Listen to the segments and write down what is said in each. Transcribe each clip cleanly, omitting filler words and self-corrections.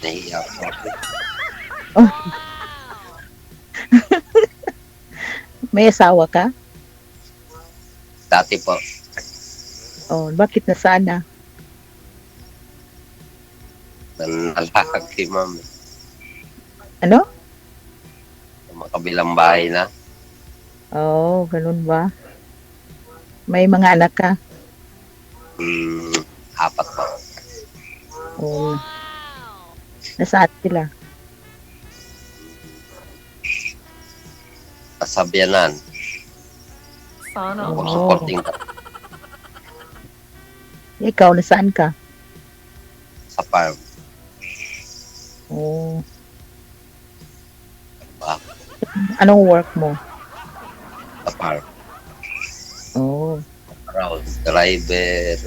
Nahiya po ako. Oh, may asawa ka? Dati po, Oh, bakit nasaan na? nanlalakad kay ma'am. Ano? Sa makabilang bahay na. Oh, ganun ba? May mga anak ka? Apat po. Oh, nasaan sila? Kasabyanan. Sana Oh. Supporting Ikaw, nasaan ka? sa farm. Oh, Ba? anong work mo? Sa farm. Oh, Around driver,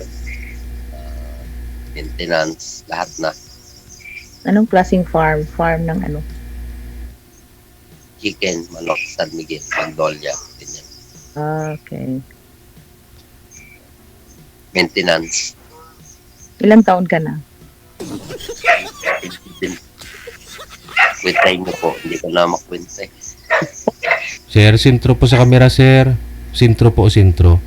maintenance, lahat na. anong klaseng farm? Farm ng ano? Chicken, manok, San Miguel, Magnolia, ganyan. Ah, okay. Maintenance. Ilang taon ka na? Kwentay mo po, hindi ko na makwenta eh. Sir, sintro po sa camera, sir. Sintro po, sintro.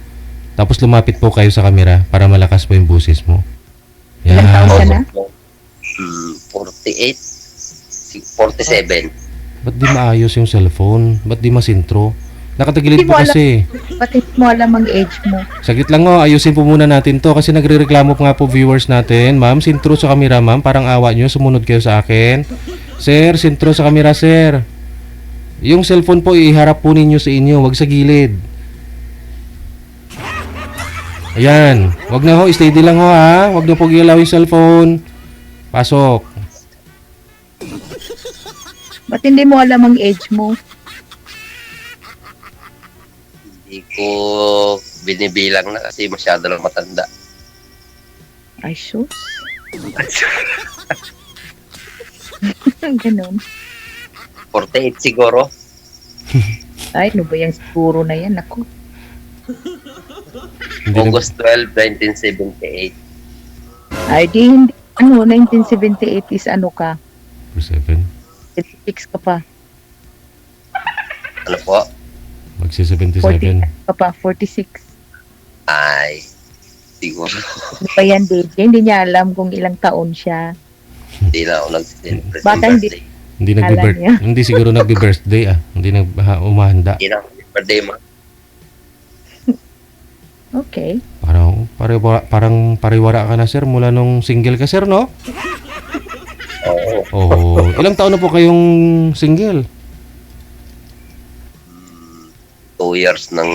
Tapos lumapit po kayo sa camera para malakas po yung busis mo. Ilang taon ka Yan. na? 48, 47. Ba't di maayos yung cellphone? Ba't di masintro? Nakatagilid Hindi po mo alam. kasi. Pati mo alam ang age mo. Saglit lang oh, ayusin po muna natin to kasi nagre-reklamo po nga po viewers natin. Ma'am, sintro sa camera, ma'am. Parang awa nyo, sumunod kayo sa akin. Sir, sintro sa camera, sir. Yung cellphone po, iharap po ninyo sa inyo, wag sa gilid. Ayan. Wag na ho, steady lang ho ha. Wag na po gilaw yung cellphone. Pasok. Ba't hindi mo alam ang age mo? Hindi ko binibilang na kasi masyado lang matanda. Ay, sus. Ganun. 48 siguro. Ay, ano ba yung siguro na yan? Ako. Hindi na, August 12, 1978. Ay, di hindi. Ano, 1978 is ano ka? 7. 76 ka pa. Ano po? Magsi 40 77. ka pa, 46. Ay, siguro. Ano pa yan, DJ? Hindi niya alam kung ilang taon siya. Hindi na ako nag-celebrate Baka ng hindi. birthday. Hindi Alam niya. hindi siguro nagbe-birthday ah. Hindi umahanda. Hindi na ako birthday mo. Okay. Parang pariwara ka na sir mula nung single ka sir no? Oo. Oh, ilang taon na po kayong single? 2 years nang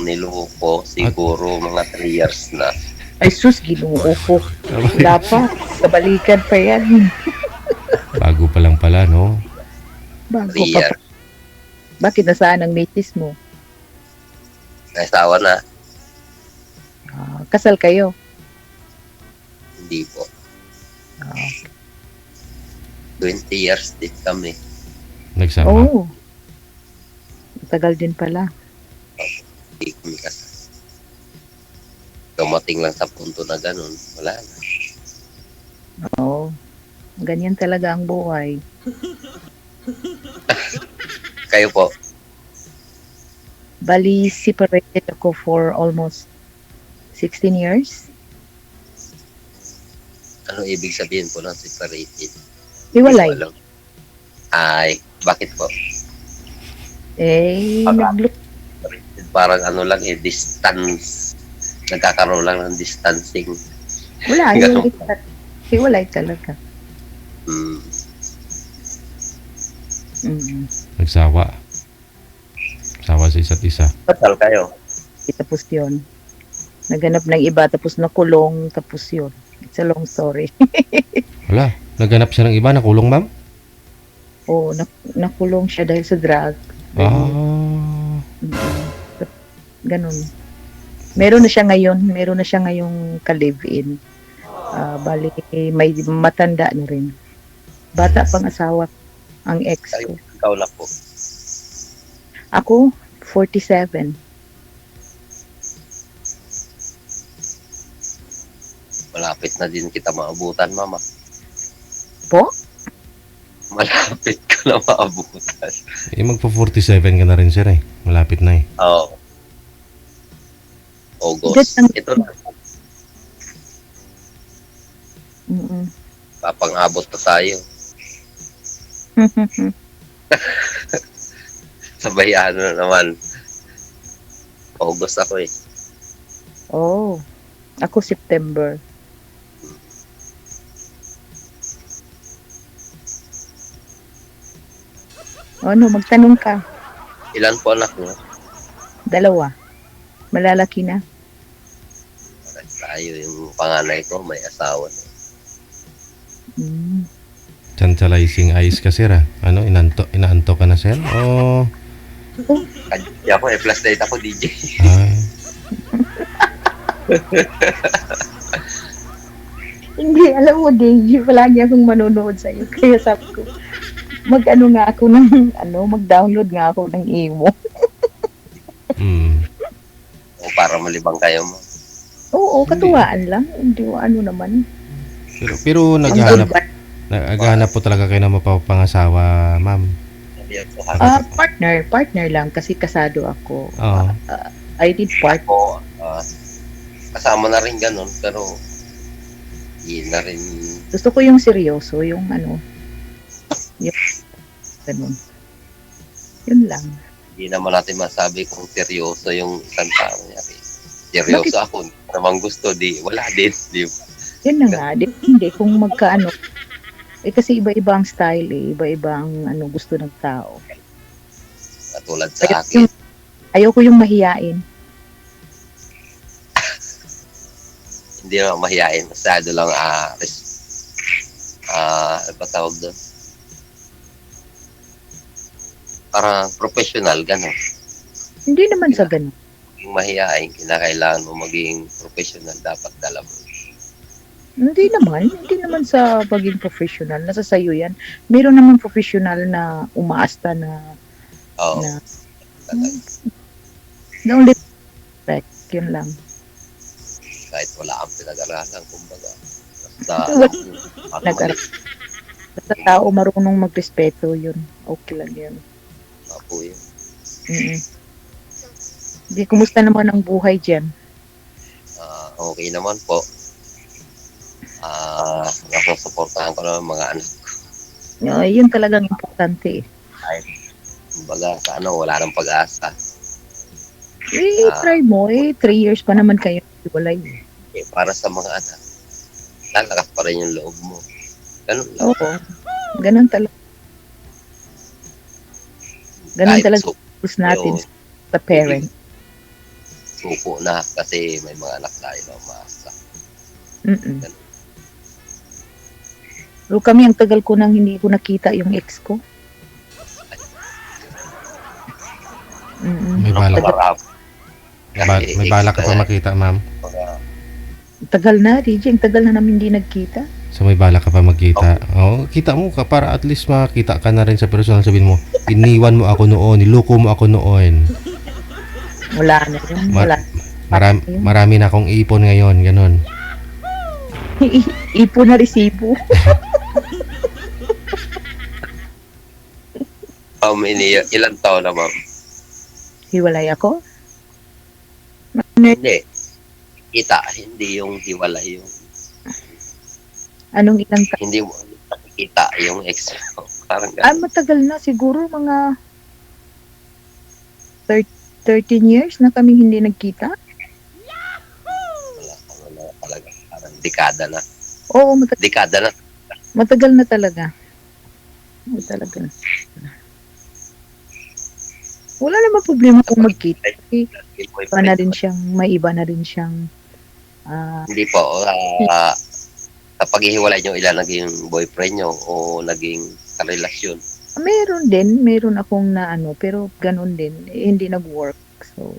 niluko. Siguro mga 3 years na. Ay, sus, ginoo ko. Wala pa. Kabalikan pa yan. Bago pa lang pala no? Bago 3 pa. years. Bakit nasaan ang mitis mo? Nasawa na. Ah, kasal kayo? Hindi po. Ah, 20 years din kami. Nagsama. oh. Tagal din pala. Hindi kami kasal. Dumating lang sa punto na ganun. Wala na. Oo. Ganyan talaga ang buhay. Kayo po. Bali, separated ako for almost 16 years. Ano ibig sabihin po ng separated? Hiwalay. Hindi ko alam. Ay, bakit po? Eh, Separated parang ano lang eh, distance. Nagkakaroon lang ng distancing. wala. Ganun. Hiwalay talaga. Hmm. Mm. Nagsawa. Sawa sa isa't isa. Kasal kayo? Tapos yun. Naganap ng iba, tapos nakulong, tapos yun. It's a long story. Wala. Naghanap siya ng iba, nakulong ma'am? Oo, nakulong siya dahil sa drug. Ah. Mm. Ganun. Meron na siya ngayong ka-live-in. Bali, may matanda na rin. Bata pang asawa ang ex ko. Ikaw na po. Ako, 47. Malapit na din kita maabutan, mama. Po? malapit ko na maabutan. Eh, magpo-47 ka na rin, sir, eh. Malapit na, eh. Oo. That's August. Ito na. Mm-mm. Papang-abot pa tayo. Sabay ano na naman. August ako eh. Oh, ako September. Ano, magtanong ka. Ilan po anak mo? 2. Malalaki na. Parang tayo. Yung panganay ko may asawa na. Mm. Tantalizing eyes ka, sir, ah. Ano, inaanto ka na, sir? O, Kaya ako eh, plus date ako DJ. ay, Hindi, alam mo, Deji, palagi akong manonood sa'yo. Kaya sabi ko, mag-ano nga ako ng, mag-download nga ako ng emo. O para malibang kayo mo. Oo, katuwaan lang. Hindi ko ano naman. pero Ang naghahanap, good ba- naghahanap po talaga kayo ng mapapangasawa, ma'am. partner lang kasi kasado ako. Oo. I did part. Ako, kasama na rin ganun, pero hindi na rin. Gusto ko yung seryoso, yung yung ganun. Yun lang. Hindi naman natin masabi kung seryoso yung isang tao niya. Seryoso ako, hindi ko naman gusto, wala din. Di ba? Yun na nga. Hindi, kung magkaano. Kasi iba-iba ang style eh. Iba-iba ang gusto ng tao. Katulad sa akin. Ayoko yung mahiyain. Hindi naman mahihain. Masyado lang, ano ba tawag doon? Parang professional, gano'n. Hindi naman sa ganun. Yung mahihain, kinakailangan mo maging professional, dapat dala mo. Hindi naman sa pagiging professional. Nasa sayo yan. Meron naman professional na umaasta na Oo. na Talaga. na only respect. Yun lang. Kahit wala kang pinag-aralan, kumbaga. Basta, Nag-aral. Basta tao marunong magrespeto yun. Okay lang yun. po yun. Mm-mm. Di, kumusta naman ang buhay dyan? Okay naman po. Nasusuportahan ko naman mga anak ko. Yun talagang importante eh. Kumbaga, sa wala nang pag-asa. Try mo 3 years pa naman kayo wala eh. Para sa mga anak, lalakas pa rin yung loob mo. Ganun lang. Oo. Ganun talaga. Ganun Kahit talaga rules natin sa parent. Suko na kasi may mga anak tayo na umaasa. Mm-mm. Pero kami, ang tagal ko nang hindi ko nakita yung ex ko. Mm-mm. May balak, Marami. may balak ka pa makita, ma'am. Tagal na, DJ. Ang tagal na namin hindi nagkita. So may balak ka pa magkita. Oo, kita mo ka para at least makita ka na rin sa personal. Sabihin mo, iniwan mo ako noon, niloko mo ako noon. Wala na yun. Wala. Marami na akong ipon ngayon, ganun. Ipo na resibo. Ilan taon na, ma'am? Hiwalay ako? Hindi. Kita, hindi yung hiwalay yung Anong ilang taon? hindi mo nakikita yung ex mo. Parang gano'n. Matagal na. Siguro mga 13 years na kami hindi nagkita. Wala talaga. Parang dekada na. Oo, Dekada na. matagal na talaga. Talaga na. Wala namang problema kung magkita. Iba na rin siyang, may iba na rin siyang Hindi po. Kapag ihiwalay nyo, ilan naging boyfriend nyo o naging karelasyon? meron akong na pero ganun din, hindi nag-work. So,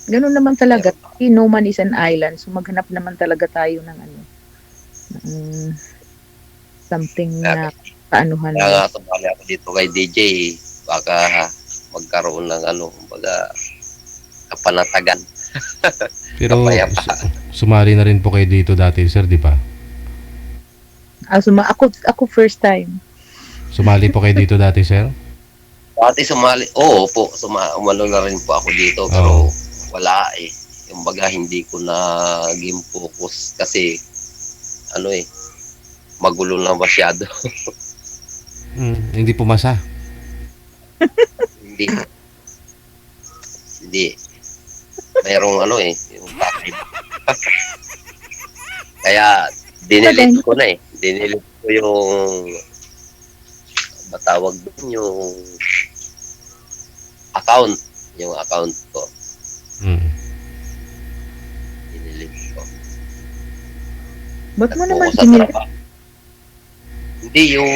ganun naman talaga. No man is an island. So, maghanap naman talaga tayo ng ng something na kaanuhan. Kaya nga tumali ako dito kay DJ. Baka magkaroon ng kumbaga kapanatagan. Pero Kapayapaan. sumali na rin po kayo dito dati, sir, di ba? Ako first time. Sumali po kayo dito dati, sir? Dati sumali, oo po, umano na rin po ako dito, pero Oo. wala eh. Yung baga, hindi ko na game focus kasi, magulo na masyado. Hindi pumasa. Hindi. Hindi. Mayroong yung takip. Kaya, dinilit ko na eh. Dinilit ko yung, batawag doon, yung account. Yung account ko. Dinilit ko. Ba't mo naman Nag-focus sa dinilit? trabaho. Hindi, yung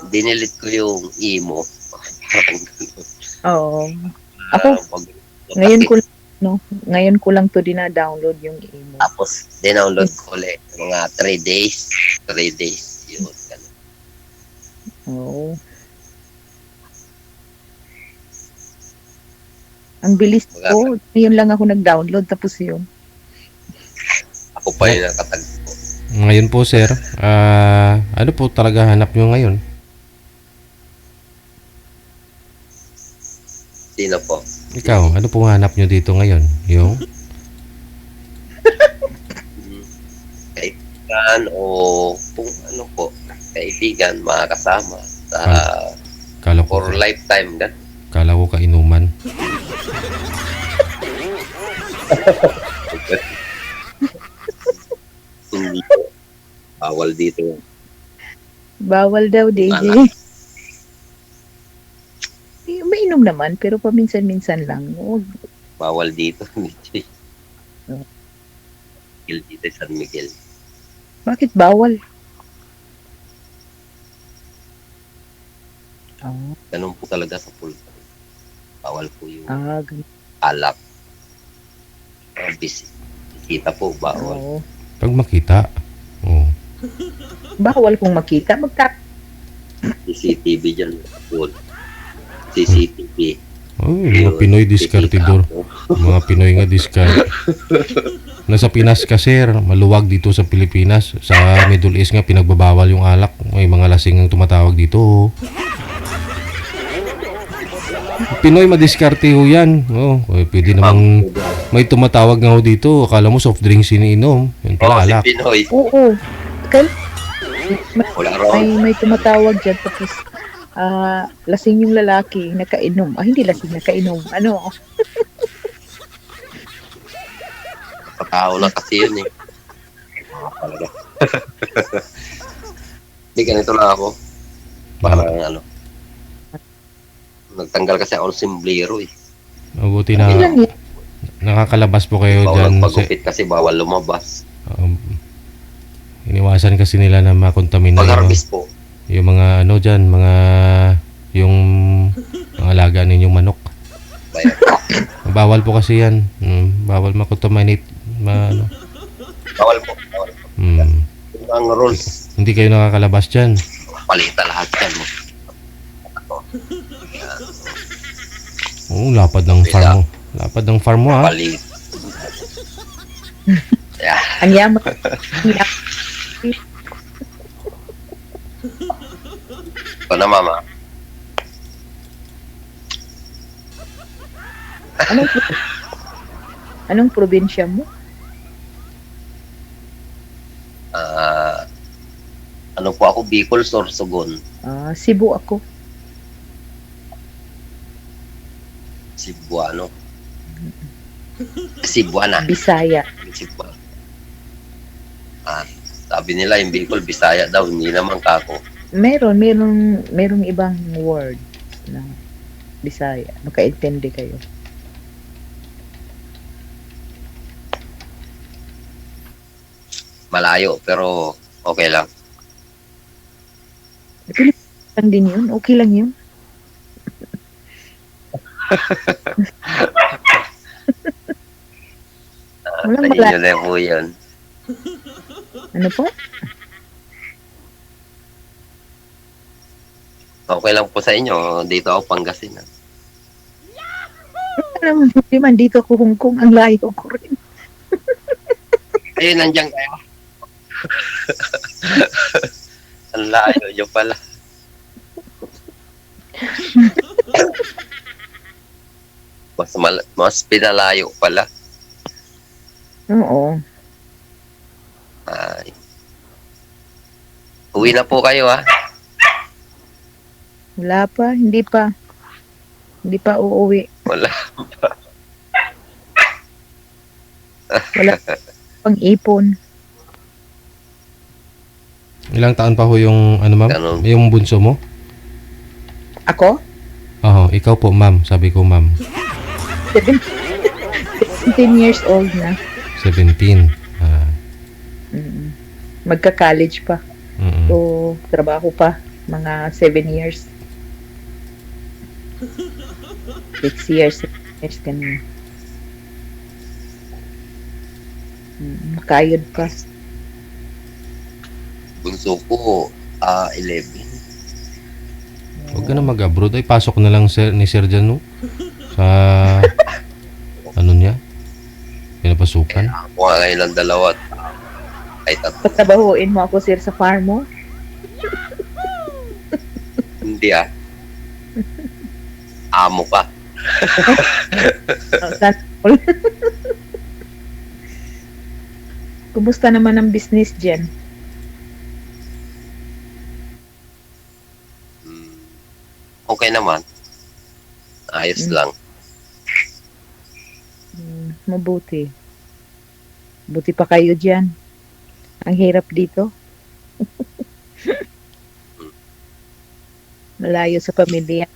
dinilit ko yung emo. Parang gano'n. Oo. Ako, ngayon ko lang to dina-download yung emo. Tapos, dinownload ko ulit. Mga 3 days. 3 days. Yun. Ganun. Oo. Ang bilis ko. Ngayon lang ako nag-download tapos yun. Ako pa yung nakatagpo. Ngayon po, sir, ano po talaga hanap nyo ngayon? Sino po? Ikaw, ano po hanap nyo dito ngayon? Yung? Kaibigan o kung ano po. Kaibigan, mga kasama. Sa Kala ko, for lifetime. Gan. kala ko kainuman. Hindi po. Bawal dito. Bawal daw, DJ. Mainom naman, pero paminsan-minsan lang. Huwag. Bawal dito. Miguel dito, San Miguel. Bakit bawal? Oh, Ganun po talaga sa pulpo. Bawal po yung ganun. alak. Bisita po, bawal. Oo. Pag makita. Oh. Bawal kung makita. CCTV dyan. Full. CCTV. Oh, mga Pinoy diskartidor. Mga Pinoy nga diskarte. Nasa Pinas ka, sir. Maluwag dito sa Pilipinas. Sa Middle East nga, pinagbabawal yung alak. May mga lasing ang tumatawag dito. Oh. Pinoy madiskarte ho yan. Oh, pwede namang may tumatawag nga ho dito. Akala mo soft drinks iniinom. Yun pala, Si alak. Pinoy. Oo. Wala ron. May tumatawag dyan tapos lasing yung lalaki nakainom. Hindi lasing, nakainom. Ano? Patao na kasi yun eh. Talaga. Hindi, ganito lang ako. Parang nagtanggal kasi ako ng simblero eh. Mabuti Hindi lang na yun. nakakalabas po kayo Bawal dyan. magpagupit kasi bawal lumabas. Iniwasan kasi nila na makontamina Pag-harvest po. yung mga ano dyan, yung mga alaga ninyong manok. Bayan. Bawal po kasi yan. Bawal makontaminate. Bawal po. Bawal po. Yung ang rules, Hindi kayo nakakalabas dyan. palitan lahat yan mo. Lapad ng farm mo. Lapad ng farm mo, ha? Palit. Yeah. Ang yaman. Ito na, mama. Anong probinsya mo? Ano po ako? Bicol, Sorsogon. Cebu ako. Cebuano. Cebuana. Bisaya. Cebuano. Sabi nila yung Bicol, Bisaya daw. Hindi naman kako. Merong ibang word na Bisaya. Makaintindi kayo. Malayo, pero okay lang. Lang din yun. Okay lang yun. Walang Sa inyo na po yun. Ano po? Okay lang po sa inyo. Dito ako Pangasinan. Alam mo, di man dito ako Hong Kong. Ang layo ko rin. Ayun, nandiyan kayo. Ang layo nyo pala. Mas pinalayo pala. Oo. Ay. Uwi na po kayo, ha? Wala pa. Hindi pa. Hindi pa uuwi. Wala. Wala pang ipon. Ilang taon pa ho yung ano ma'am? Ganun. Yung bunso mo? Ako? Oo, ikaw po ma'am. Sabi ko ma'am. 17 years old na. 17. Ah, Mm. Magka-college pa. mm. So, trabaho pa. Mga 7 years. 6 years. 7 years ganun. Makayod pa. Bunso ko, 11. Huwag ka na mag-abroad. Ay, pasok na lang ni Sir dyan, no? Sa, ano niya? Pinapasukan. Ako nga ngayon ng dalawa. Ay, tatlo. Patabahuin mo ako, sir, sa farm mo. Hindi, amo ka. Kumusta naman ang business dyan? Okay naman. Ayos lang. Mabuti. Buti pa kayo dyan. Ang hirap dito. Malayo sa pamilya.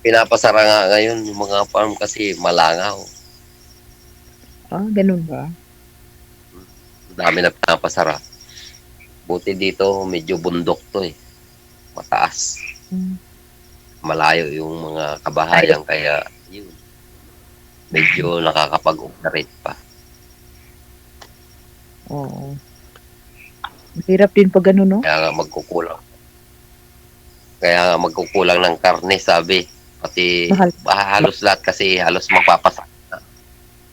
Pinapasara nga ngayon yung mga farm kasi malangaw. Ganun ba? Ang dami na pinapasara. Buti dito, medyo bundok to eh. Mataas. Malayo yung mga kabahayan kaya yun. Medyo nakakapag-operate pa. Oo. Hirap din pag ganun, no? Kaya nga magkukulang. Kaya nga magkukulang ng karne, sabi. Pati Mahal. halos lahat kasi halos mapapasak.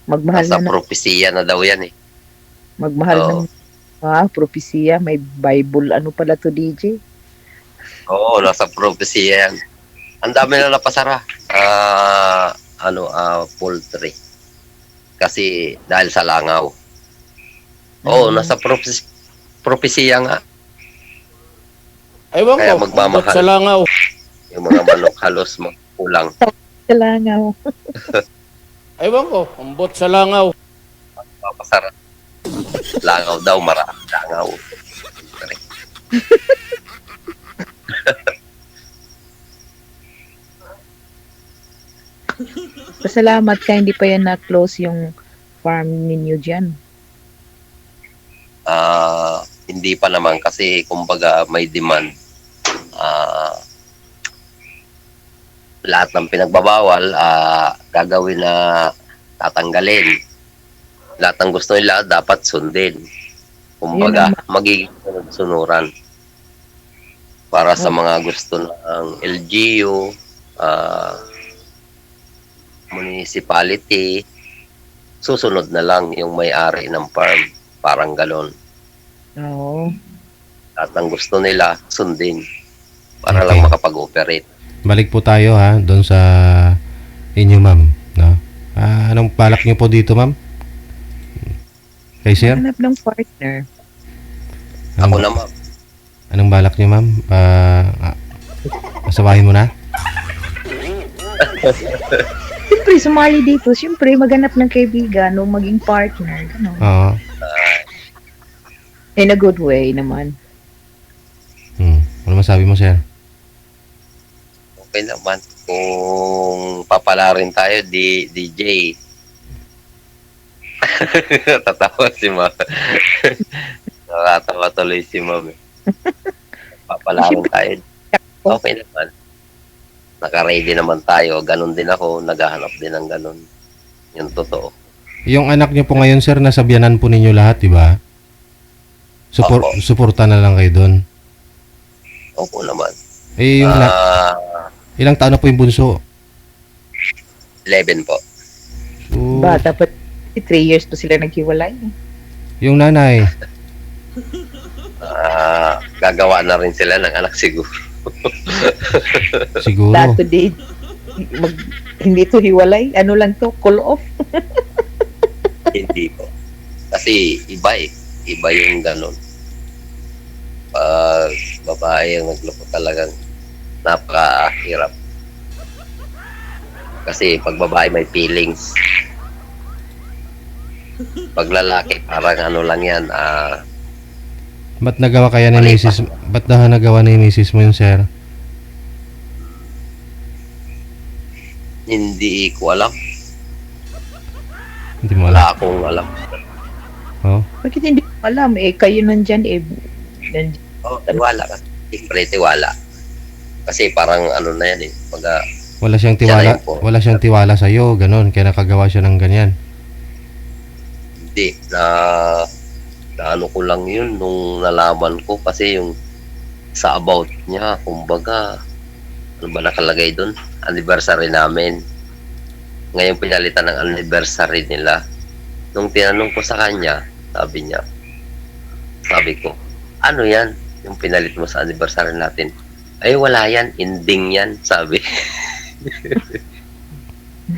Magmahal Nasa na propesya na daw yan eh. magmahal Oo. ng propesya. May Bible. Ano pala to, DJ? Oo, nasa propesya yan. Ang dami na napasara. Poultry. Kasi dahil sa langaw. Oo, nasa propesya nga. Ewan Kaya ko, magmamahal. abot sa langaw. Yung mga manok halos magkulang. Kalangaw. Ewan ko, ambot sa langaw. Papasara. Langaw daw, maraming langaw. Pasalamat ka, hindi pa yan na-close yung farm ninyo dyan. Hindi pa naman kasi kumbaga may demand. Lahat ng pinagbabawal gagawin na tatanggalin. Lahat ng gusto nila dapat sundin. Kumbaga magiging sunuran para sa mga gusto ng LGU, municipality, susunod na lang yung may-ari ng farm. Parang galon. Oo. At ang gusto nila, sundin. Para Okay. lang makapag-operate. Balik po tayo ha, doon sa inyo ma'am. No? Anong balak niyo po dito ma'am? Kay Sir? Hanap ng partner. Ako naman, Anong balak niyo ma'am? Masabahin mo na? Siyempre, sumali dito. Siyempre, maghanap ng kaibigan o maging partner. Ganun. Oo. In a good way naman. Ano masabi mo Sir? okay naman. Kung papalarin tayo, DJ. Tatawa si Ma. Nakatawa tuloy si Ma'am. Papalarin tayo. Okay naman. Naka-ready naman tayo. Ganon din ako. Naghahanap din ng ganon. Yung totoo. Yung anak niyo po ngayon Sir, nasa biyanan po ninyo lahat, di ba? Opo. Suporta na lang kayo doon. Opo naman. Eh, ilang taon na po yung bunso? 11 po. So, Bata pa, 3 years pa sila naghiwalay. Yung nanay. Gagawa na rin sila ng anak siguro. Siguro. Lahat today, hindi to hiwalay. Ano lang to, call off. Hindi po. Kasi iba eh. Iba yung ganun. Pag babae ang nagloko talagang napakahirap. Kasi pag babae may feelings. Pag lalaki parang ano lang yan, Ba't nagawa kaya ni Mali Mrs. Ba't nagawa ni Mrs. mo yun, sir? hindi ko alam. Hindi mo alam. Wala akong alam. Oh. Bakit hindi ko alam? Kayo nandyan, nandyan. Oh, tiwala ka. Siyempre, tiwala. Kasi parang ano na yan eh. Pag, Wala siyang Siya na tiwala. yun po. Wala siyang tiwala sa iyo, ganun. Kaya nakagawa siya ng ganyan. hindi, na ano ko lang yun nung nalaman ko kasi yung sa about niya, kumbaga, ano ba nakalagay doon? Anniversary namin. Ngayon pinalitan ng anniversary nila. Nung tinanong ko sa kanya, sabi ko, ano yan? Yung pinalit mo sa anniversary natin. Ay, wala yan. Ending yan, sabi.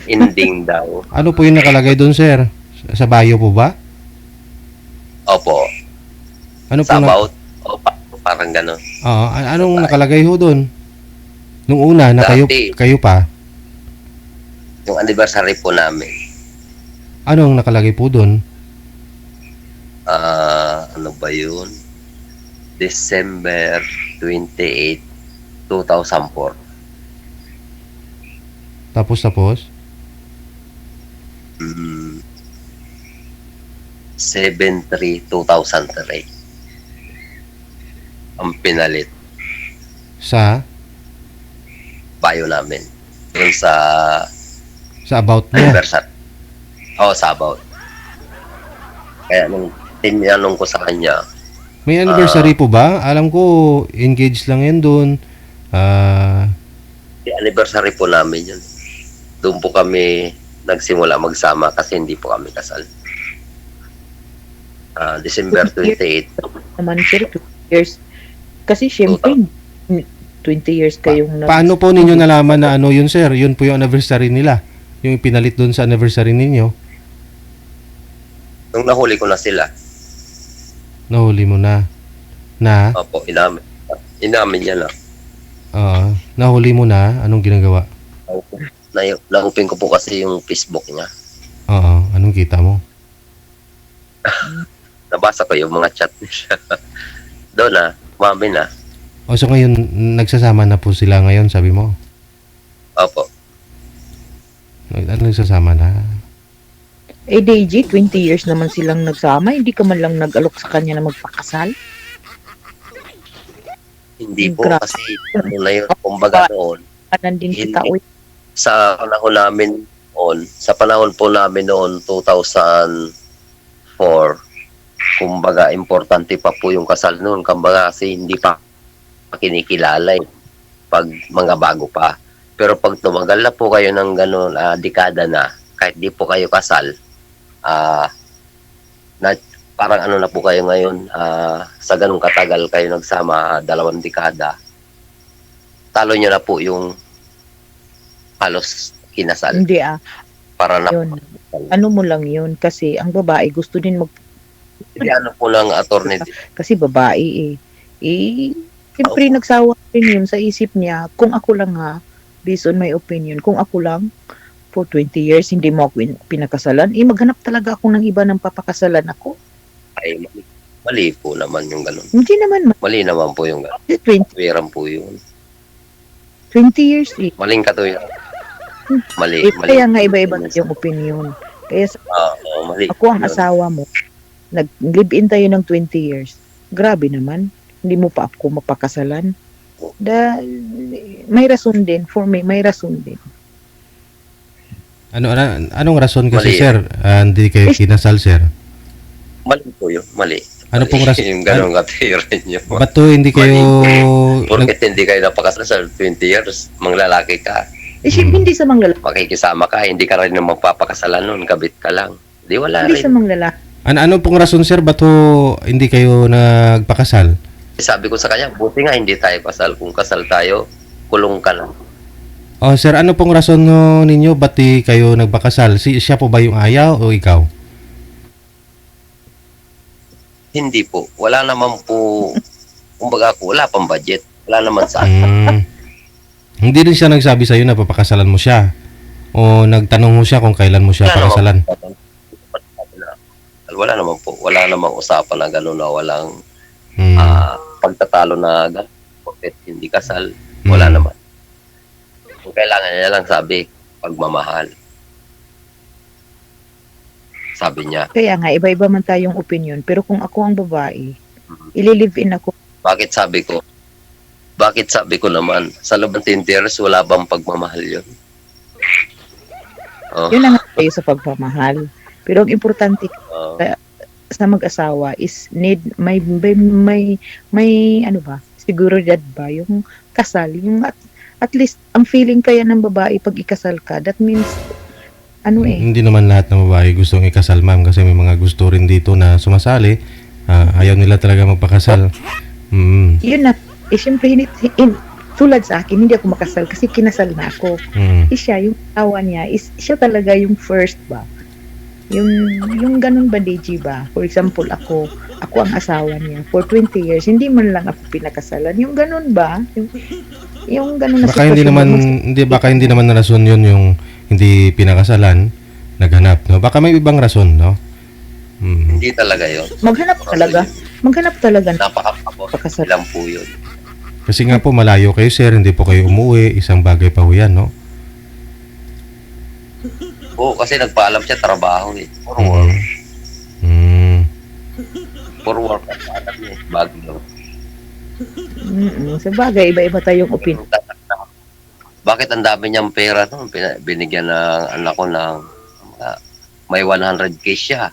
Ending daw. Ano po yung nakalagay doon, sir? Sa bio po ba? Opo. Ano po Sa about. O, parang gano'n. anong nakalagay ho doon? Nung una na Dati. kayo pa. Yung anniversary po namin. Anong nakalagay po doon? Ano ba yun? December 28, 2004. Tapos? 7/3/2003. Ang pinalit. Sa Bio namin. Yung sa about mo. anniversary. Oo, sa about. Kaya nung tinanong ko sa kanya, May anniversary po ba? Alam ko, engaged lang yan doon. anniversary po namin yun. Doon po kami nagsimula magsama kasi hindi po kami kasal. December 28. Naman sir, 2 years. Kasi syempre, 20 years kayong Paano po ninyo nalaman na ano yun, sir? Yun po yung anniversary nila. Yung pinalit doon sa anniversary ninyo. Nung nahuli ko na sila, Nahuli mo na. Na? opo, inamin. Inamin niya na. Nahuli mo na. Anong ginagawa? Naupin ko po kasi yung Facebook niya. Anong kita mo? Nabasa ko yung mga chat niya. Doon na, mami na. So ngayon, nagsasama na po sila ngayon, sabi mo? Opo. Nagsasama na? Daisy, 20 years naman silang nagsama. Hindi ka man lang nag-alok sa kanya na magpakasal. Hindi po Grabe. kasi ano na yun, kumbaga noon, Kanan din kita. Hindi. sa panahon po namin noon, 2004, kumbaga importante pa po yung kasal noon. Kumbaga kasi hindi pa kinikilala pag mga bago pa. Pero pag tumagal na po kayo ng gano'n, dekada na, kahit di po kayo kasal, parang ano na po kayo ngayon, sa ganung katagal kayo nagsama, 2 dekada, talo nyo na po yung halos kinasal. Hindi Para na yun. Ano mo lang yun kasi ang babae gusto din Hindi ano po ng attorney. kasi babae siyempre nagsawa rin yun sa isip niya. Kung ako lang based on my opinion, kung ako lang for 20 years hindi mo ako pinakasalan, maghanap talaga ako ng iba ng papakasalan ako. Ay, mali po naman yung ganun. Hindi naman Mali naman po yung ganun. 20 Wiram po yun. years Maling katuyan. Mali. kaya nga iba-iba yung opinion. Kaya mali. ako ang asawa mo, nag-live-in tayo ng 20 years. Grabe naman. Hindi mo pa ako mapakasalan. May rason din. For me, may rason din. Anong rason kasi, Mali. sir? Hindi kayo kinasal, sir? Mali po yun. Mali. Ano Mali. pong Yung ganun katiran nyo. Ba't to hindi kayo... Porket hindi kayo napakasal sa 20 years, manglalaki ka, Siyempre, hindi sa mga lalaki. makikisama ka, hindi ka rin naman papakasalan nun, kabit ka lang. Di wala Hindi rin. sa mga lalaki. Ano pong rason, sir, ba't ho hindi kayo nagpakasal? Sabi ko sa kanya, buti nga hindi tayo kasal. Kung kasal tayo, kulong ka lang. Oh, sir, ano pong rason ho ninyo ba't di kayo nagpakasal? Siya po ba yung ayaw o ikaw? Hindi po. Wala naman po, kumbaga ako, wala pang budget. Wala naman sa Hindi rin siya nagsabi sa'yo na papakasalan mo siya? O nagtanong mo siya kung kailan mo siya pakasalan? Wala naman po. Wala namang usapan na gano'n na walang Hmm. pagtatalo na gano'n. Bakit hindi kasal? Wala naman. Kung kailangan niya lang sabi, pagmamahal. Sabi niya, Kaya nga, iba-iba man tayong opinion. Pero kung ako ang babae, ililive-in ako. bakit sabi ko? Bakit sabi ko naman, sa loob ng 10 years, wala bang pagmamahal yun? Oh, Yun na nga tayo sa pagpamahal. Pero ang importante oh. sa mag-asawa is may ano ba, seguridad ba yung kasal, yung at least ang feeling kaya ng babae pag ikasal ka, that means Hindi naman lahat ng babae gustong ikasal, ma'am, kasi may mga gusto rin dito na sumasali. Ayaw nila talaga magpakasal. yun na, syempre tulad sa akin, hindi ako makasal kasi kinasal na ako. Siya, yung awa niya, is siya talaga yung first ba? Yung ganun ba, DG ba? For example, ako ang asawa niya for 20 years, hindi man lang ako pinakasalan. Yung ganun ba? Yung ganun na Baka hindi naman na rason yun yung hindi pinakasalan, naghanap, no? Baka may ibang rason, no? Hindi talaga yun. Maghanap talaga. Napaka-pakasal lang po yun. Kasi nga po malayo kayo, sir, hindi po kayo umuwi, isang bagay pa ho yan, no? Oo, kasi nagpaalam siya, trabaho eh. For work. For work. Alam niya eh, bago. Sa bagay, iba-iba tayong opinion. Bakit ang dami niyang pera no? Binigyan ng anak ko ng may 100k siya.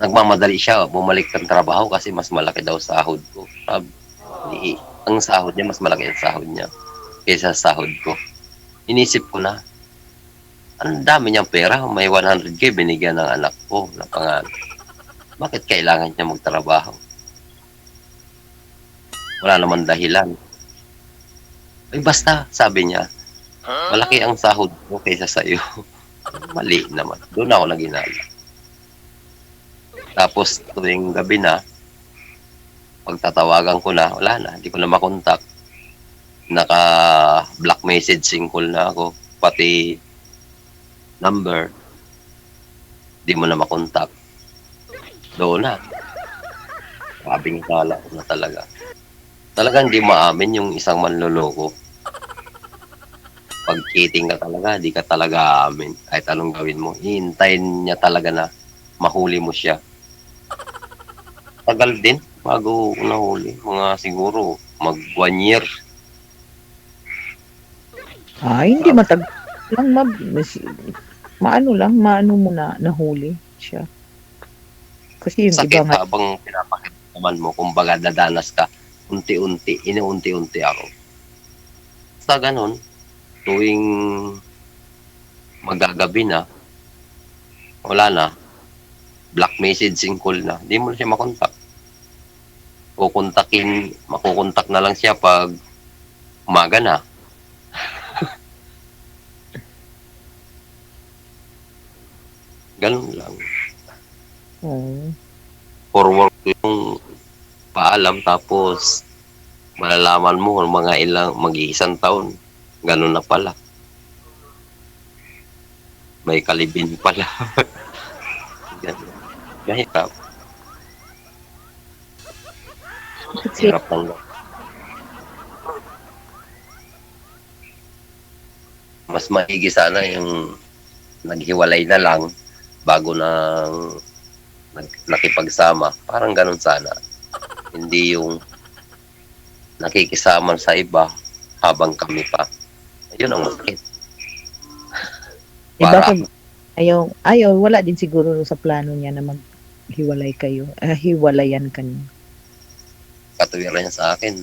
Nagmamadali siya, bumalik ng trabaho kasi mas malaki daw sahod ko. Ang sahod niya, mas malaki ang sahod niya kaysa sahod ko. Inisip ko na, ang dami niyang pera, may 100k binigyan ng anak ko na pangalan. Bakit kailangan niya magtrabaho? Wala naman dahilan. Ay basta, sabi niya, malaki ang sahod ko kaysa sa iyo. Mali naman. Doon ako naginala. Tapos tuwing gabi na, pagtatawagan ko na, wala na, hindi ko na makontak. Naka-black messaging call na ako, pati number, di mo na makontak. Doon na. Sabing kala ko na talaga. Talagang hindi maamin yung isang manloloko. Pag cheating ka talaga, di ka talaga aamin. Kahit anong gawin mo, hihintayin niya talaga na mahuli mo siya. Tagal din bago nahuli. Mga siguro mag 1 year. Hindi matag lang, maano mo na nahuli siya. Kasi yung Sakit iba nga, habang pinapakinaman mo, kumbaga dadanas ka, inuunti-unti ako. Sa ganun, tuwing magagabi na, wala na, black messaging call na, di mo na siya makontak. Makukontak na lang siya pag umaga na. Ganun lang. For work yung paalam tapos malalaman mo mga mag-iisang taon. Ganun na pala. May kalibin pala. Ganun. Mahirap. Hirap lang. Mas maigi sana yung naghiwalay na lang bago nang nakipagsama. Parang ganun sana. Hindi yung nakikisama sa iba habang kami pa. Yun ang masakit. ayaw, wala din siguro sa plano niya na maghiwalay kayo. Hiwalayan ka niyo. Katuwiran niya sa akin,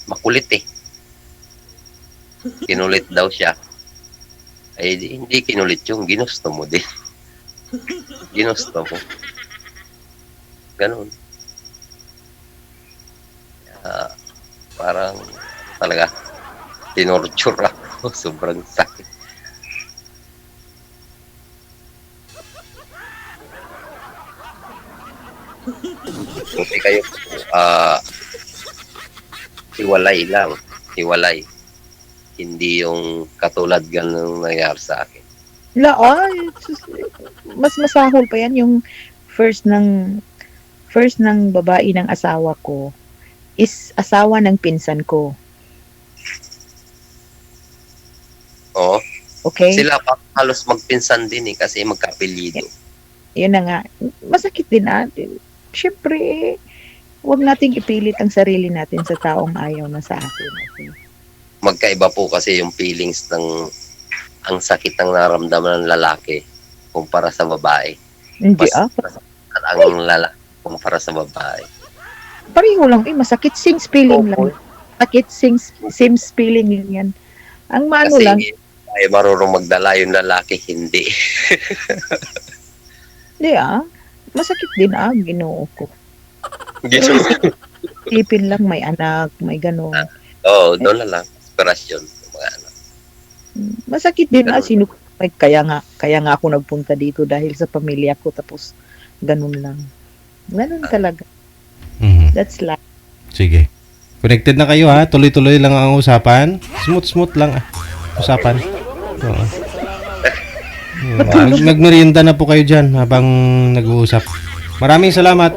makulit eh. Kinulit daw siya. Ay, hindi kinulit yung ginusto mo din. ginusto ko. Ganun. Parang talaga tinorture ako. Sobrang sakit. Buti kayo hiwalay lang. Hiwalay. Hindi yung katulad ganun nangyari sa akin. Mas masahol pa yan yung first ng babae ng asawa ko is asawa ng pinsan ko. Oo. Okay? Sila pa halos magpinsan din kasi magkapelido. Yun na nga. Masakit din natin. Siyempre, huwag nating ipilit ang sarili natin sa taong ayaw na sa atin. Okay? Magkaiba po kasi yung feelings ng ang sakit ng naramdaman ng lalaki kumpara sa babae. Hindi Mas ang lalaki kumpara sa babae. pareho lang. Masakit. Same feeling lang. Sakit. Same feeling lang yan. Ang maano Kasi lang. ay marunong magdala yung lalaki, hindi. Hindi masakit din ginoo ko. Oo, Tipin lang may anak, may gano'n. doon na lang. Inspirasyon. Mga ano. Masakit din Ganun. sino kaya nga ako nagpunta dito dahil sa pamilya ko tapos ganun lang. Ganun talaga. Mhm. That's life. Sige. Connected na kayo ha. Tuloy-tuloy lang ang usapan. Smooth lang usapan. Oo. Magmerienda na po kayo dyan habang nag-uusap. Maraming salamat.